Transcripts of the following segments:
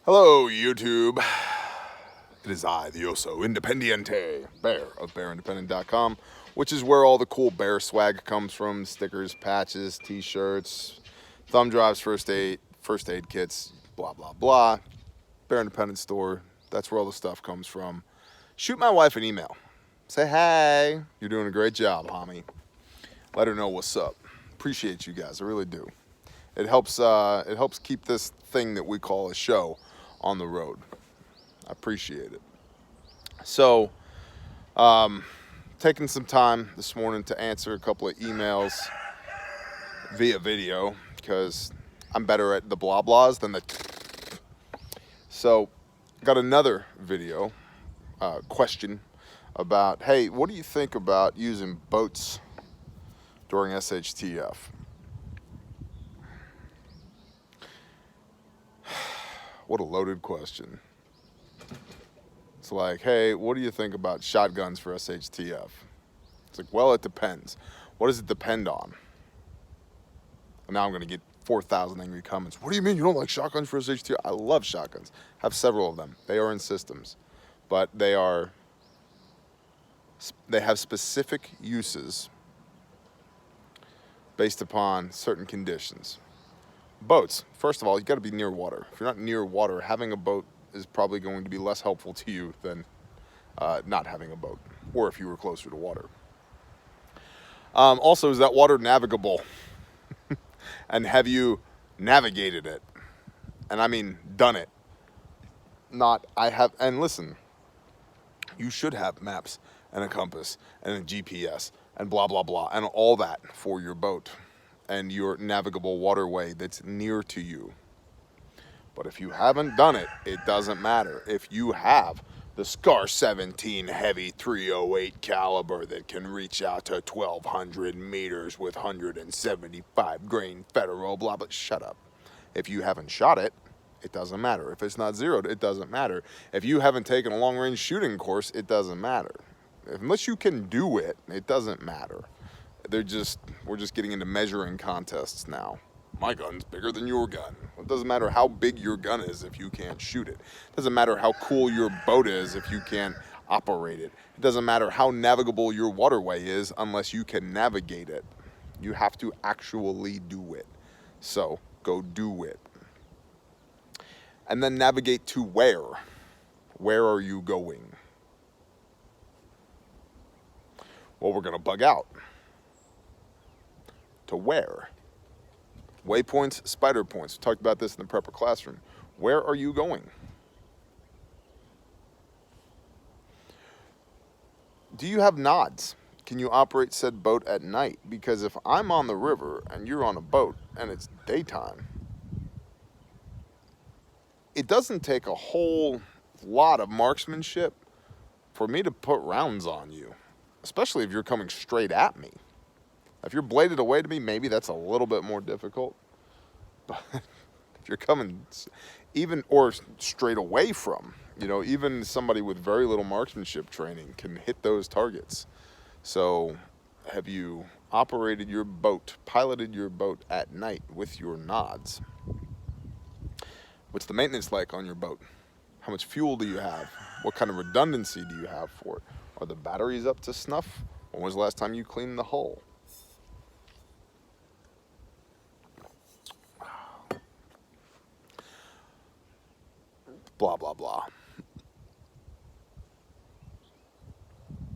Hello, YouTube. It is I, the Oso Independiente Bear of BearIndependent.com, which is where all the cool bear swag comes from: stickers, patches, t-shirts, thumb drives, first aid kits, blah, blah, blah. Bear Independent store, that's where all the stuff comes from. Shoot my wife an email. Say, hey, you're doing a great job, homie. Let her know what's up. Appreciate you guys, I really do. It helps keep this thing that we call a show on the road. I appreciate it. So, taking some time this morning to answer a couple of emails via video because I'm better at the blah blahs than the. So, got another video question about, hey, what do you think about using boats during SHTF? What a loaded question. It's like, hey, what do you think about shotguns for SHTF? It's like, well, it depends. What does it depend on? And now I'm going to get 4,000 angry comments. What do you mean you don't like shotguns for SHTF? I love shotguns. I have several of them. They are in systems. But they have specific uses based upon certain conditions. Boats, first of all, you got to be near water. If you're not near water, having a boat is probably going to be less helpful to you than not having a boat, or if you were closer to water. Also, is that water navigable? And have you navigated it? And I mean done it. Not I have, and listen, you should have maps and a compass and a GPS and blah, blah, blah, and all that for your boat and your navigable waterway that's near to you. But if you haven't done it, it doesn't matter. If you have the SCAR 17 heavy 308 caliber that can reach out to 1,200 meters with 175 grain federal blah, blah, shut up. If you haven't shot it, it doesn't matter. If it's not zeroed, it doesn't matter. If you haven't taken a long-range shooting course, it doesn't matter. Unless you can do it, it doesn't matter. We're just getting into measuring contests now. My gun's bigger than your gun. It doesn't matter how big your gun is if you can't shoot it. It doesn't matter how cool your boat is if you can't operate it. It doesn't matter how navigable your waterway is unless you can navigate it. You have to actually do it. So go do it. And then navigate to where? Where are you going? Well, we're going to bug out. To where? Waypoints, spider points. We talked about this in the prepper classroom. Where are you going? Do you have nods? Can you operate said boat at night? Because if I'm on the river and you're on a boat and it's daytime, it doesn't take a whole lot of marksmanship for me to put rounds on you, especially if you're coming straight at me. If you're bladed away to me, maybe that's a little bit more difficult. But if you're coming even or straight away from, even somebody with very little marksmanship training can hit those targets. So have you operated your boat, piloted your boat at night with your nods? What's the maintenance like on your boat? How much fuel do you have? What kind of redundancy do you have for it? Are the batteries up to snuff? When was the last time you cleaned the hull? Blah, blah, blah.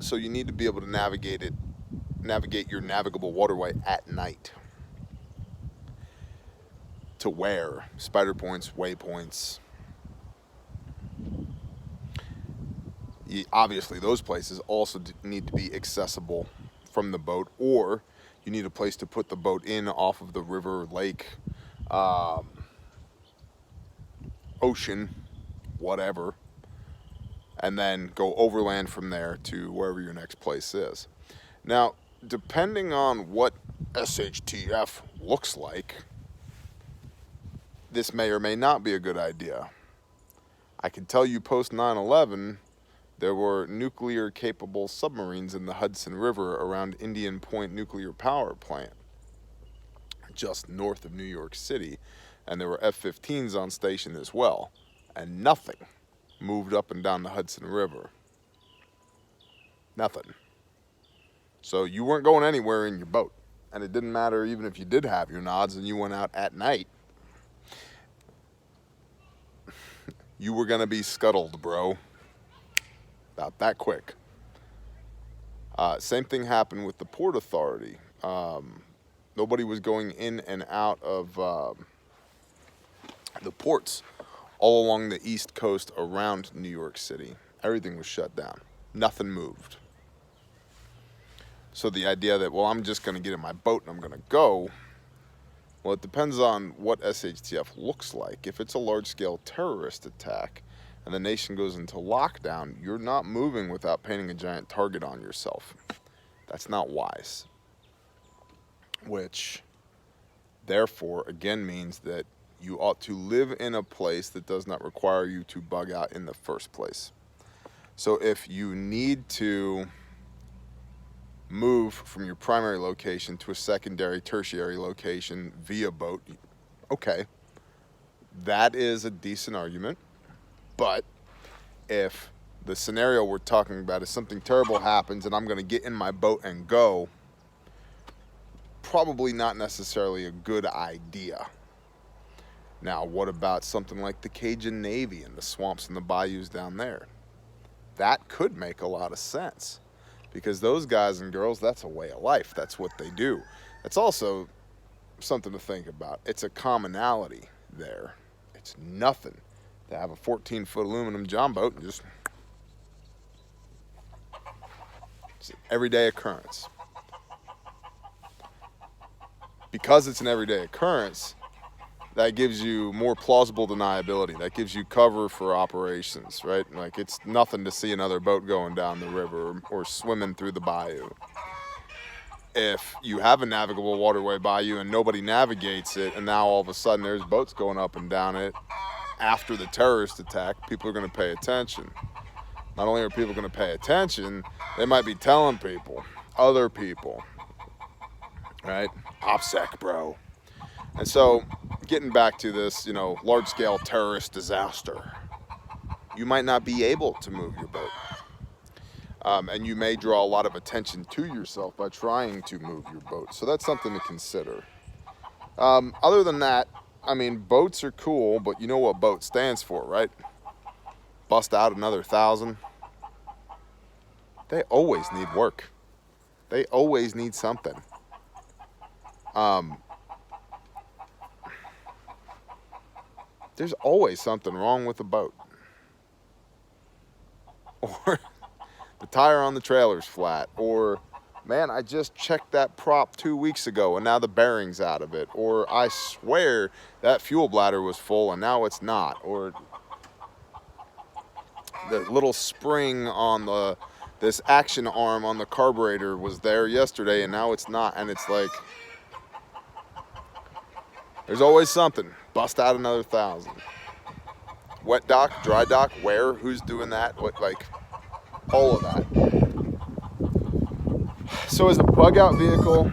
So you need to be able to navigate your navigable waterway at night. To where? Spider points, waypoints. Obviously, those places also need to be accessible from the boat, or you need a place to put the boat in off of the river, lake, ocean, whatever, and then go overland from there to wherever your next place is. Now, depending on what SHTF looks like, this may or may not be a good idea. I can tell you post 9/11, there were nuclear-capable submarines in the Hudson River around Indian Point Nuclear Power Plant, just north of New York City, and there were F-15s on station as well. and nothing moved up and down the Hudson River. Nothing. So you weren't going anywhere in your boat. And it didn't matter even if you did have your nods and you went out at night. You were going to be scuttled, bro. About that quick. Same thing happened with the Port Authority. Nobody was going in and out of the ports all along the East Coast around New York City. Everything was shut down. Nothing moved. So the idea that, well, I'm just going to get in my boat and I'm going to go, well, it depends on what SHTF looks like. If it's a large-scale terrorist attack and the nation goes into lockdown, you're not moving without painting a giant target on yourself. That's not wise. Which, therefore, again means that you ought to live in a place that does not require you to bug out in the first place. So if you need to move from your primary location to a secondary, tertiary location via boat, okay, that is a decent argument. But if the scenario we're talking about is something terrible happens and I'm going to get in my boat and go, probably not necessarily a good idea. Now, what about something like the Cajun Navy and the swamps and the bayous down there? That could make a lot of sense, because those guys and girls, that's a way of life. That's what they do. It's also something to think about. It's a commonality there. It's nothing to have a 14-foot aluminum john boat and just, it's an everyday occurrence. Because it's an everyday occurrence, that gives you more plausible deniability. That gives you cover for operations, right? Like, it's nothing to see another boat going down the river or swimming through the bayou. If you have a navigable waterway bayou and nobody navigates it, and now all of a sudden there's boats going up and down it after the terrorist attack, people are going to pay attention. Not only are people going to pay attention, they might be telling people, other people, right? OPSEC, bro. And so, getting back to this, large-scale terrorist disaster, you might not be able to move your boat. And you may draw a lot of attention to yourself by trying to move your boat. So that's something to consider. Other than that, boats are cool, but you know what boat stands for, right? Bust out another 1,000. They always need work. They always need something. There's always something wrong with a boat. Or the tire on the trailer's flat. Or, man, I just checked that prop 2 weeks ago and now the bearing's out of it. Or I swear that fuel bladder was full and now it's not. Or the little spring on this action arm on the carburetor was there yesterday and now it's not. And it's like, there's always something. Bust out another 1,000. Wet dock, dry dock, where? Who's doing that? What, all of that. So as a bug out vehicle,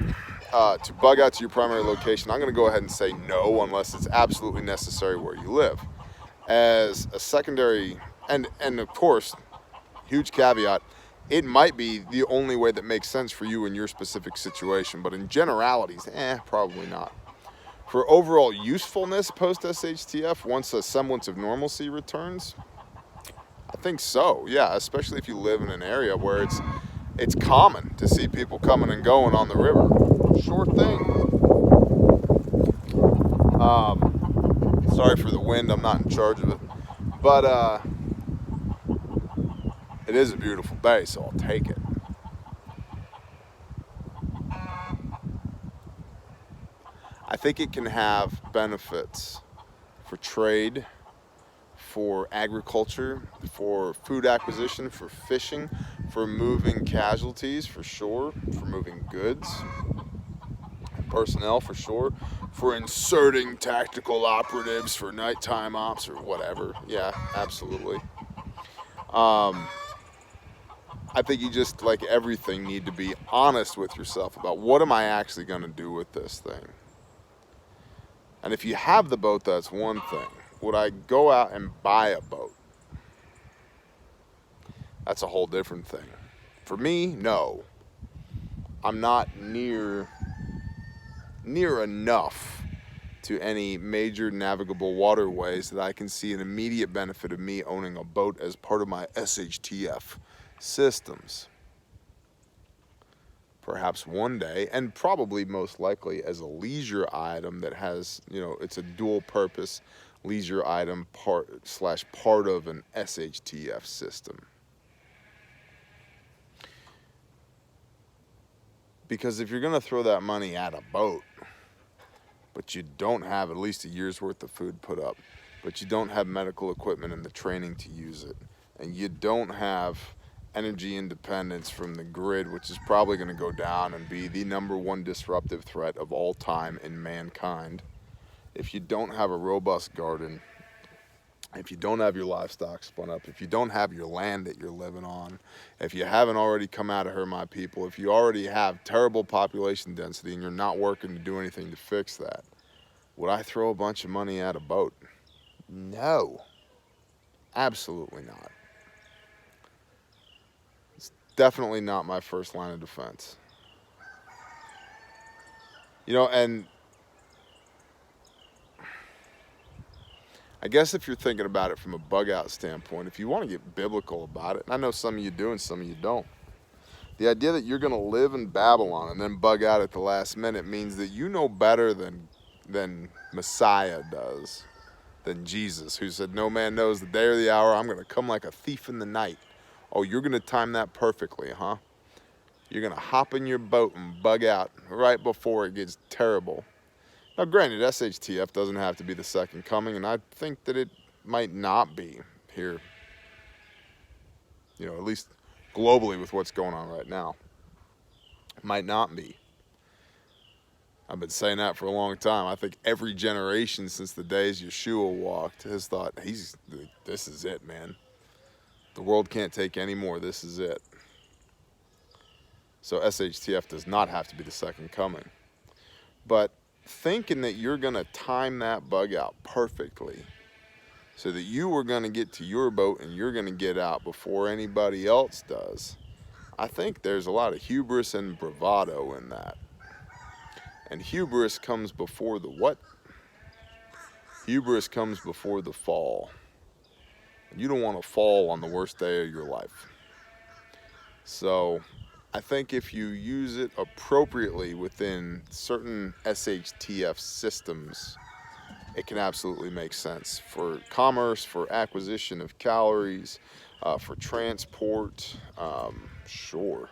to bug out to your primary location, I'm going to go ahead and say no unless it's absolutely necessary where you live. As a secondary, and of course, huge caveat, it might be the only way that makes sense for you in your specific situation, but in generalities, probably not. For overall usefulness post-SHTF, once a semblance of normalcy returns, I think so, yeah, especially if you live in an area where it's common to see people coming and going on the river. Sure thing. Sorry for the wind, I'm not in charge of it. But it is a beautiful day, so I'll take it. I think it can have benefits for trade, for agriculture, for food acquisition, for fishing, for moving casualties, for sure, for moving goods, personnel, for sure, for inserting tactical operatives for nighttime ops or whatever. Yeah, absolutely. I think you just, like everything, need to be honest with yourself about what am I actually going to do with this thing. And if you have the boat, that's one thing. would I go out and buy a boat? That's a whole different thing. For me, no. I'm not near enough to any major navigable waterways that I can see an immediate benefit of me owning a boat as part of my SHTF systems. Perhaps one day, and probably most likely as a leisure item that has, it's a dual purpose leisure item part of an SHTF system. Because if you're going to throw that money at a boat, but you don't have at least a year's worth of food put up, but you don't have medical equipment and the training to use it, and you don't have energy independence from the grid, which is probably going to go down and be the #1 disruptive threat of all time in mankind, if you don't have a robust garden, if you don't have your livestock spun up, if you don't have your land that you're living on, if you haven't already come out of her, my people, if you already have terrible population density and you're not working to do anything to fix that, would I throw a bunch of money at a boat? No, absolutely not. It's definitely not my first line of defense. And I guess if you're thinking about it from a bug out standpoint, if you want to get biblical about it, and I know some of you do and some of you don't, the idea that you're going to live in Babylon and then bug out at the last minute means that you know better than Messiah does, than Jesus, who said, no man knows the day or the hour, I'm going to come like a thief in the night. Oh, you're going to time that perfectly, huh? You're going to hop in your boat and bug out right before it gets terrible. Now, granted, SHTF doesn't have to be the second coming, and I think that it might not be here, at least globally with what's going on right now. It might not be. I've been saying that for a long time. I think every generation since the days Yeshua walked has thought, this is it, man. The world can't take any more. This is it. So SHTF does not have to be the second coming. But thinking that you're going to time that bug out perfectly so that you were going to get to your boat and you're going to get out before anybody else does, I think there's a lot of hubris and bravado in that. And hubris comes before the what? Hubris comes before the fall. You don't want to fall on the worst day of your life. So I think if you use it appropriately within certain SHTF systems, it can absolutely make sense for commerce, for acquisition of calories, for transport, sure.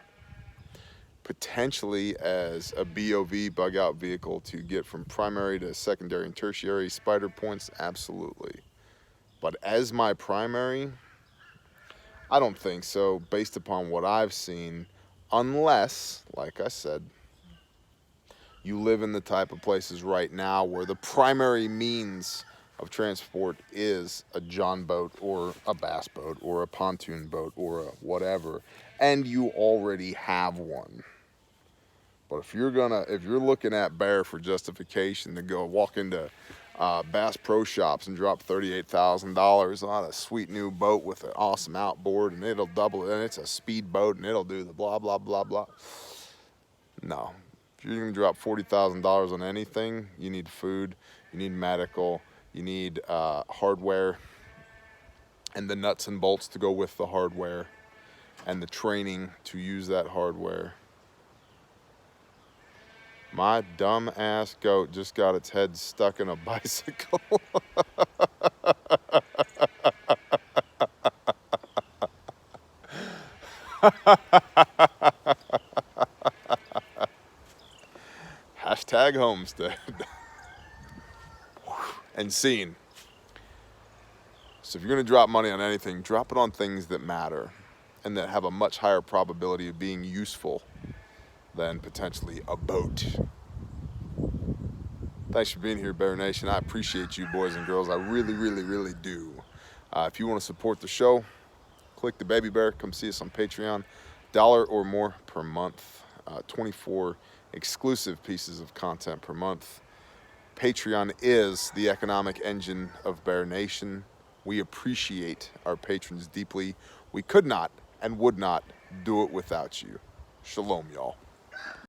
Potentially as a BOV, bug out vehicle, to get from primary to secondary and tertiary spider points, absolutely. But as my primary, I don't think so, based upon what I've seen, unless, like I said, you live in the type of places right now where the primary means of transport is a john boat or a bass boat or a pontoon boat or a whatever, and you already have one. But if you're looking at Bear for justification to go walk into Bass Pro Shops and drop $38,000 on a sweet new boat with an awesome outboard and it'll double it and it's a speed boat and it'll do the blah, blah, blah, blah. No. If you're going to drop $40,000 on anything, you need food, you need medical, you need hardware and the nuts and bolts to go with the hardware and the training to use that hardware. My dumb ass goat just got its head stuck in a bicycle. Hashtag homestead. And scene. So if you're going to drop money on anything, drop it on things that matter and that have a much higher probability of being useful than potentially a boat. Thanks for being here, Bear Nation. I appreciate you, boys and girls. I really, really, really do. If you want to support the show, click the baby bear. Come see us on Patreon. $1 or more per month. 24 exclusive pieces of content per month. Patreon is the economic engine of Bear Nation. We appreciate our patrons deeply. We could not and would not do it without you. Shalom, y'all.